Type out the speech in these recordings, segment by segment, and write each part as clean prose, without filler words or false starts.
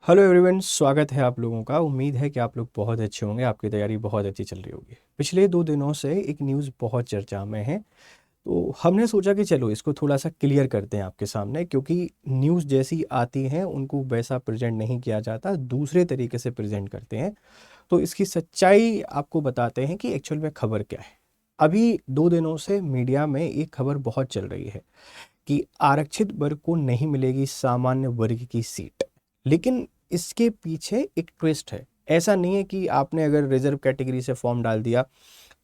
Hello everyone, स्वागत है आप लोगों का। उम्मीद है कि आप लोग बहुत अच्छे होंगे, आपकी तैयारी बहुत अच्छी चल रही होगी। पिछले 2 दिनों से एक न्यूज़ बहुत चर्चा में है, तो हमने सोचा कि चलो इसको थोड़ा सा क्लियर करते हैं आपके सामने, क्योंकि न्यूज़ जैसी आती हैं उनको वैसा प्रेजेंट नहीं किया जाता, दूसरे तरीके से प्रेजेंट करते हैं। तो इसकी सच्चाई आपको बताते हैं कि एक्चुअल में खबर क्या है। अभी 2 दिनों से मीडिया में एक खबर बहुत चल रही है कि आरक्षित वर्ग को नहीं मिलेगी सामान्य वर्ग की सीट। लेकिन इसके पीछे एक ट्विस्ट है। ऐसा नहीं है कि आपने अगर रिजर्व कैटेगरी से फॉर्म डाल दिया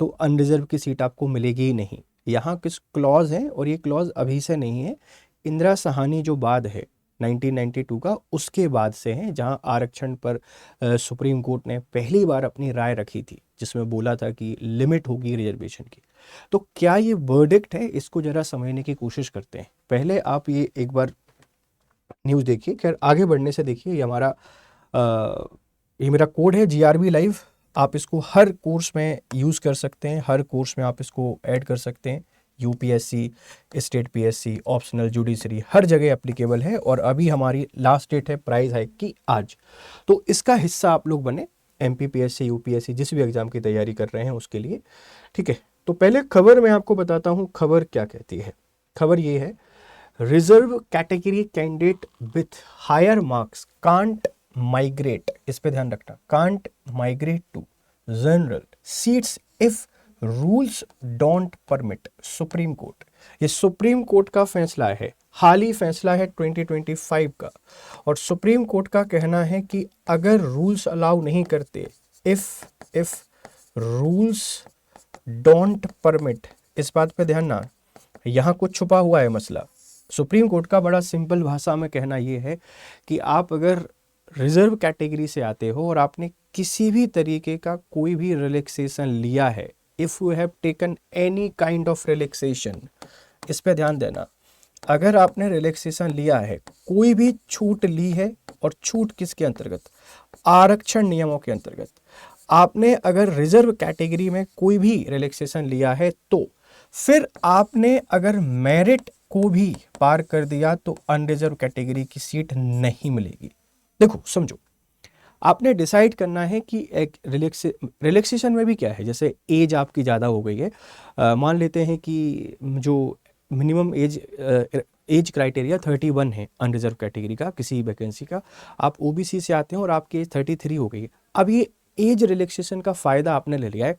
तो अनरिजर्व की सीट आपको मिलेगी ही नहीं। यहाँ कुछ क्लॉज है और ये क्लॉज अभी से नहीं है, इंदिरा साहनी जो बाद है 1992 का, उसके बाद से हैं, जहाँ आरक्षण पर सुप्रीम कोर्ट ने पहली बार अपनी राय रखी थी, जिसमें बोला था कि लिमिट होगी रिजर्वेशन की। तो क्या ये वर्डिक्ट है, इसको जरा समझने की कोशिश करते हैं। पहले आप ये एक बार न्यूज़ देखिए। खैर, आगे बढ़ने से देखिए, ये हमारा ये मेरा कोड है GRB लाइव। आप इसको हर कोर्स में यूज़ कर सकते हैं, हर कोर्स में आप इसको ऐड कर सकते हैं। UPSC, state PSC, optional, judiciary, हर जगह एप्लीकेबल है। और अभी हमारी लास्ट डेट है प्राइस हाइक की आज, तो इसका हिस्सा आप लोग बने। MPPSC, UPSC जिस भी एग्ज़ाम की तैयारी कर रहे हैं उसके लिए, ठीक है। तो पहले खबर मैं आपको बताता हूँ, खबर क्या कहती है। खबर ये है, reserve category candidate with higher marks can't migrate, इस पे ध्यान रखना, can't migrate to general seats if rules don't permit. Supreme court, ये सुप्रीम कोर्ट का फैसला है, हाल ही फैसला है 2025 का। और सुप्रीम कोर्ट का कहना है कि अगर रूल्स अलाउ नहीं करते, इफ रूल्स डोंट परमिट, इस बात पे ध्यान ना, यहाँ कुछ छुपा हुआ है मसला। सुप्रीम कोर्ट का बड़ा सिंपल भाषा में कहना यह है कि आप अगर रिजर्व कैटेगरी से आते हो और आपने किसी भी तरीके का कोई भी रिलैक्सेशन लिया है, if you have taken any kind of relaxation, इस पे ध्यान देना। अगर आपने रिलैक्सेशन लिया है, कोई भी छूट ली है, और छूट किसके अंतर्गत? आरक्षण नियमों के अंतर्गत। आपने अगर रिजर्व कैटेगरी में कोई भी रिलैक्सेशन लिया है, तो फिर आपने अगर मेरिट को भी पार कर दिया तो अनरिजर्व कैटेगरी की सीट नहीं मिलेगी। देखो समझो, आपने डिसाइड करना है कि एक रिलैक्सेशन में भी क्या है। जैसे एज आपकी ज़्यादा हो गई है, मान लेते हैं कि जो मिनिमम एज क्राइटेरिया 31 है अनरिजर्व कैटेगरी का, किसी वैकेंसी का। आप OBC से आते हैं और आपकी एज 33 हो गई है। अब ये एज रिलैक्सेशन का फ़ायदा आपने ले लिया है।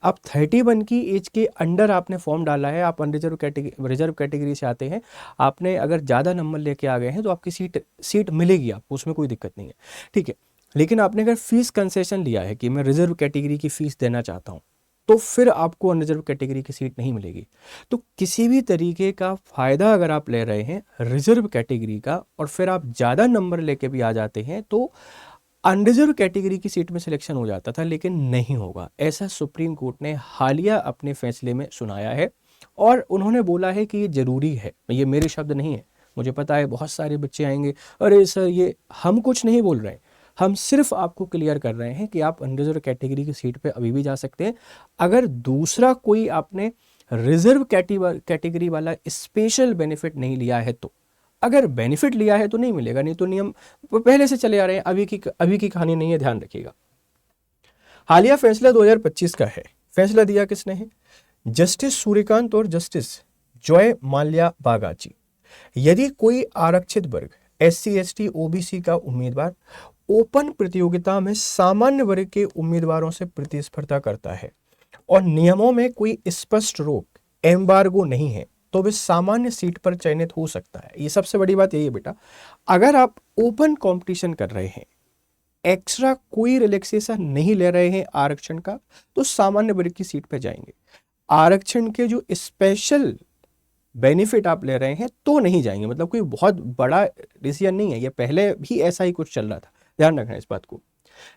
आप 31 की एज के अंडर आपने फॉर्म डाला है, आप अनरिजर्व कैटेगरी, रिजर्व कैटेगरी से आते हैं, आपने अगर ज़्यादा नंबर लेके आ गए हैं तो आपकी सीट मिलेगी आपको, उसमें कोई दिक्कत नहीं है, ठीक है। लेकिन आपने अगर फीस कंसेशन लिया है कि मैं रिजर्व कैटेगरी की फ़ीस देना चाहता हूँ, तो फिर आपको अनरिजर्व कैटेगरी की सीट नहीं मिलेगी। तो किसी भी तरीके का फ़ायदा अगर आप ले रहे हैं रिजर्व कैटेगरी का, और फिर आप ज़्यादा नंबर लेके भी आ जाते हैं, तो अनरिजर्व कैटेगरी की सीट में सिलेक्शन हो जाता था, लेकिन नहीं होगा। ऐसा सुप्रीम कोर्ट ने हालिया अपने फैसले में सुनाया है। और उन्होंने बोला है कि ये ज़रूरी है, ये मेरे शब्द नहीं है। मुझे पता है बहुत सारे बच्चे आएंगे, अरे सर ये हम कुछ नहीं बोल रहे हैं, हम सिर्फ आपको क्लियर कर रहे हैं कि आप अनरिजर्व कैटेगरी की सीट पे अभी भी जा सकते हैं। अगर दूसरा कोई आपने रिजर्व कैटेगरी वाला स्पेशल बेनिफिट नहीं लिया है, तो अगर बेनिफिट लिया है तो नहीं मिलेगा, नहीं तो नियम पहले से चले आ रहे हैं, अभी की कहानी नहीं है, ध्यान रखिएगा। हालिया फैसला 2025 का है। फैसला दिया किसने है? जस्टिस सूर्यकांत और जस्टिस जॉय माल्या बागाची। यदि कोई आरक्षित वर्ग SC ST OBC का उम्मीदवार ओपन प्रतियोगिता में सामान्य वर्ग के उम्मीदवारों से प्रतिस्पर्धा करता है और नियमों में कोई स्पष्ट रोक, एम्बार्गो नहीं है, तो वे सामान्य सीट पर चयनित हो सकता है। ये सबसे बड़ी बात यही है बेटा, अगर आप ओपन कंपटीशन कर रहे हैं, एक्स्ट्रा कोई रिलैक्सेशन नहीं ले रहे हैं आरक्षण का, तो सामान्य वर्ग की सीट पर जाएंगे। आरक्षण के जो स्पेशल बेनिफिट आप ले रहे हैं तो नहीं जाएंगे, मतलब कोई बहुत बड़ा डिसीजन नहीं है, ये पहले भी ऐसा ही कुछ चल रहा था, ध्यान रखना इस बात को।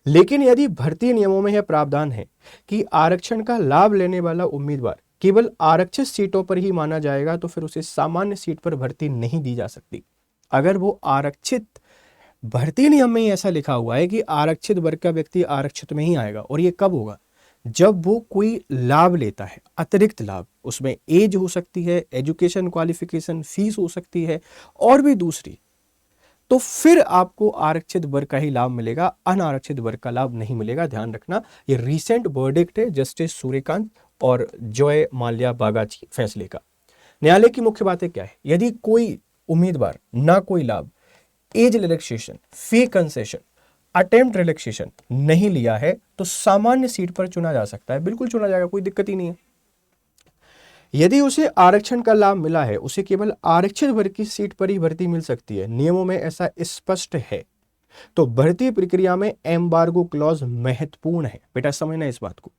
लेकिन यदि भर्ती नियमों में यह प्रावधान है कि आरक्षण का लाभ लेने वाला उम्मीदवार केवल आरक्षित सीटों पर ही माना जाएगा, तो फिर उसे सामान्य सीट पर भर्ती नहीं दी जा सकती। अगर वो आरक्षित, भर्ती नियम में ही ऐसा लिखा हुआ है कि आरक्षित वर्ग का व्यक्ति आरक्षित में ही आएगा, और ये कब होगा? जब वो कोई लाभ लेता है, अतिरिक्त लाभ, उसमें एज हो सकती है, एजुकेशन क्वालिफिकेशन, फीस हो सकती है, और भी दूसरी तो फिर आपको आरक्षित वर्ग का ही लाभ मिलेगा, अनारक्षित वर्ग का लाभ नहीं मिलेगा। ध्यान रखना, ये रीसेंट वर्डिक्ट है जस्टिस सूर्यकांत और जॉय माल्या बागाची फैसले का। न्यायालय की मुख्य बातें क्या है? यदि कोई उम्मीदवार ना कोई लाभ, एज रिलैक्सेशन, फी कंसेशन, अटेम्प्ट रिलैक्सेशन नहीं लिया है तो सामान्य सीट पर चुना जा सकता है। बिल्कुल चुना जाएगा, कोई दिक्कत ही नहीं है। यदि उसे आरक्षण का लाभ मिला है, उसे केवल आरक्षित वर्ग की सीट पर ही भर्ती मिल सकती है, नियमों में ऐसा स्पष्ट है। तो भर्ती प्रक्रिया में एम्बार्गो क्लॉज महत्वपूर्ण है। बेटा समझना इस बात को,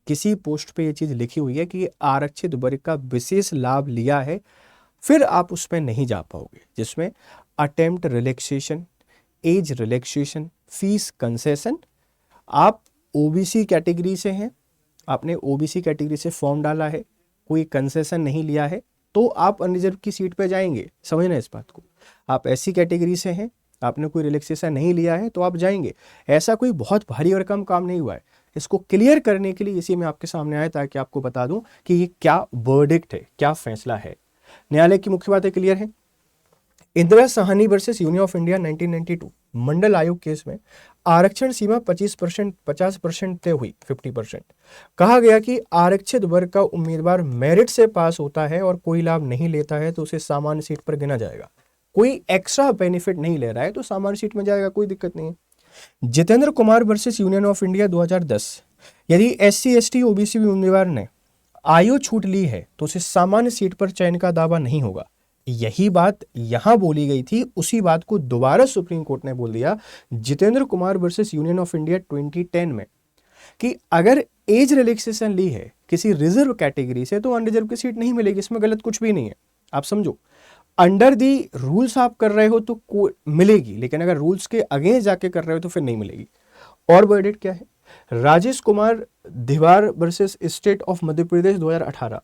किसी पोस्ट पे ये चीज लिखी हुई है कि आरक्षित वर्ग का विशेष लाभ लिया है, फिर आप उस पर नहीं जा पाओगे, जिसमें attempt relaxation, age relaxation, fees concession. आप ओबीसी कैटेगरी से हैं, आपने ओबीसी कैटेगरी से फॉर्म डाला है, कोई कंसेशन नहीं लिया है, तो आप अनरिजर्व की सीट पे जाएंगे। समझना इस बात को। आप ऐसी कैटेगरी से हैं, आपने कोई रिलैक्सेशन नहीं लिया है, तो आप जाएंगे। ऐसा कोई बहुत भारी और कम काम नहीं हुआ है। इसको क्लियर करने के लिए इसी में आपके सामने आया ताकि आपको बता दूं कि ये क्या वर्डिक्ट है, क्या फैसला है। न्यायालय की मुख्य बातें क्लियर है। Indira Sahni versus union of India 1992 मंडल आयोग केस में आरक्षण सीमा 50% तय हुई, 50%। कहा गया कि आरक्षित वर्ग का उम्मीदवार मेरिट से पास होता है और कोई लाभ नहीं लेता है तो उसे सामान्य सीट पर गिना जाएगा। कोई एक्स्ट्रा बेनिफिट नहीं ले रहा है तो सामान्य सीट में जाएगा, कोई दिक्कत नहीं है। Jitendra Kumar versus union of India 2010, यदि SC ST OBC उम्मीदवार ने आयु छूट ली है तो उसे सामान्य सीट पर चयन का दावा नहीं होगा। यही बात यहां बोली गई थी, उसी बात को दोबारा सुप्रीम कोर्ट ने बोल दिया Jitendra Kumar versus union of India 2010 में कि अगर एज रिलैक्सेशन ली है किसी रिजर्व कैटेगरी से तो अनरिजर्व की सीट नहीं मिलेगी। इसमें गलत कुछ भी नहीं है, आप समझो। अंडर दी रूल्स आप कर रहे हो तो मिलेगी, लेकिन अगर रूल्स के अगेंस्ट जाके कर रहे हो तो फिर नहीं मिलेगी। और वर्डिक्ट क्या है? Rajesh Kumar Dhiwar versus state of Madhya Pradesh 2018,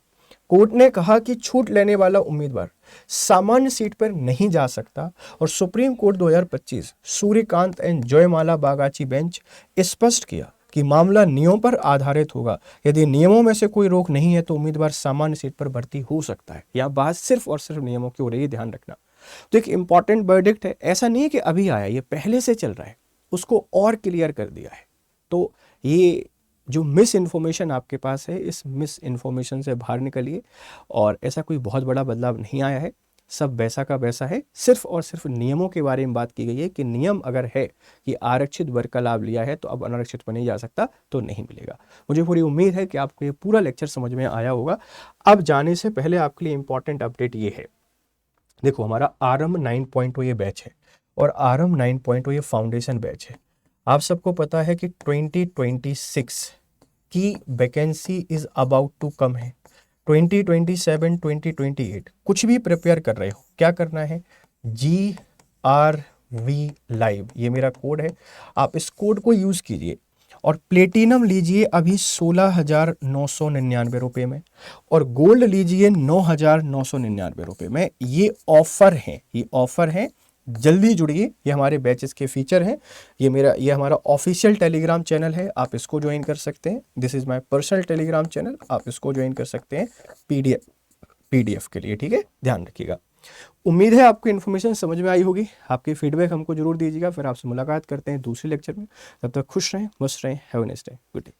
court ने कहा कि छूट लेने वाला उम्मीदवार सामान्य सीट पर नहीं जा सकता। और सुप्रीम कोर्ट 2025 सूर्यकांत एंड जयमाला बागाची बेंच स्पष्ट किया कि मामला नियमों पर आधारित होगा। यदि नियमों में से कोई रोक नहीं है तो उम्मीदवार सामान्य सीट पर भर्ती हो सकता है। यह बात सिर्फ और सिर्फ नियमों की हो रही है, ध्यान रखना। तो एक इंपॉर्टेंट वर्डिक्ट है, ऐसा नहीं है कि अभी आया, ये पहले से चल रहा है, उसको और क्लियर कर दिया है। तो ये जो मिस इन्फॉर्मेशन आपके पास है, इस मिस इन्फॉर्मेशन से बाहर निकलिए। और ऐसा कोई बहुत बड़ा बदलाव नहीं आया है, सब वैसा का वैसा है। सिर्फ और सिर्फ नियमों के बारे में बात की गई है कि नियम अगर है कि आरक्षित वर्ग का लाभ लिया है तो अब अनारक्षित पर नहीं जा सकता, तो नहीं मिलेगा। मुझे पूरी उम्मीद है कि आपको ये पूरा लेक्चर समझ में आया होगा। अब जाने से पहले आपके लिए इंपॉर्टेंट अपडेट ये है, देखो हमारा आरंभ 9.0 ये बैच है और आरंभ 9.0 ये फाउंडेशन बैच है। आप सबको पता है कि 2026 की vacancy is about to come है। 2027 2028 कुछ भी प्रिपेयर कर रहे हो, क्या करना है? GRV लाइव, ये मेरा कोड है, आप इस कोड को यूज कीजिए और प्लेटिनम लीजिए अभी 16,999 रुपये में और गोल्ड लीजिए 9,999 रुपये में। ये ऑफर है, ये ऑफर है, जल्दी जुड़िए। ये हमारे बैचेस के फीचर हैं। ये हमारा ऑफिशियल टेलीग्राम चैनल है, आप इसको ज्वाइन कर सकते हैं। This is my personal Telegram channel, आप इसको ज्वाइन कर सकते हैं पीडीएफ के लिए, ठीक है, ध्यान रखिएगा। उम्मीद है आपको इन्फॉर्मेशन समझ में आई होगी। आपके फीडबैक हमको जरूर दीजिएगा। फिर आपसे मुलाकात करते हैं दूसरे लेक्चर में। तब तक खुश रहें, मस्त रहें। Have a nice day, good day.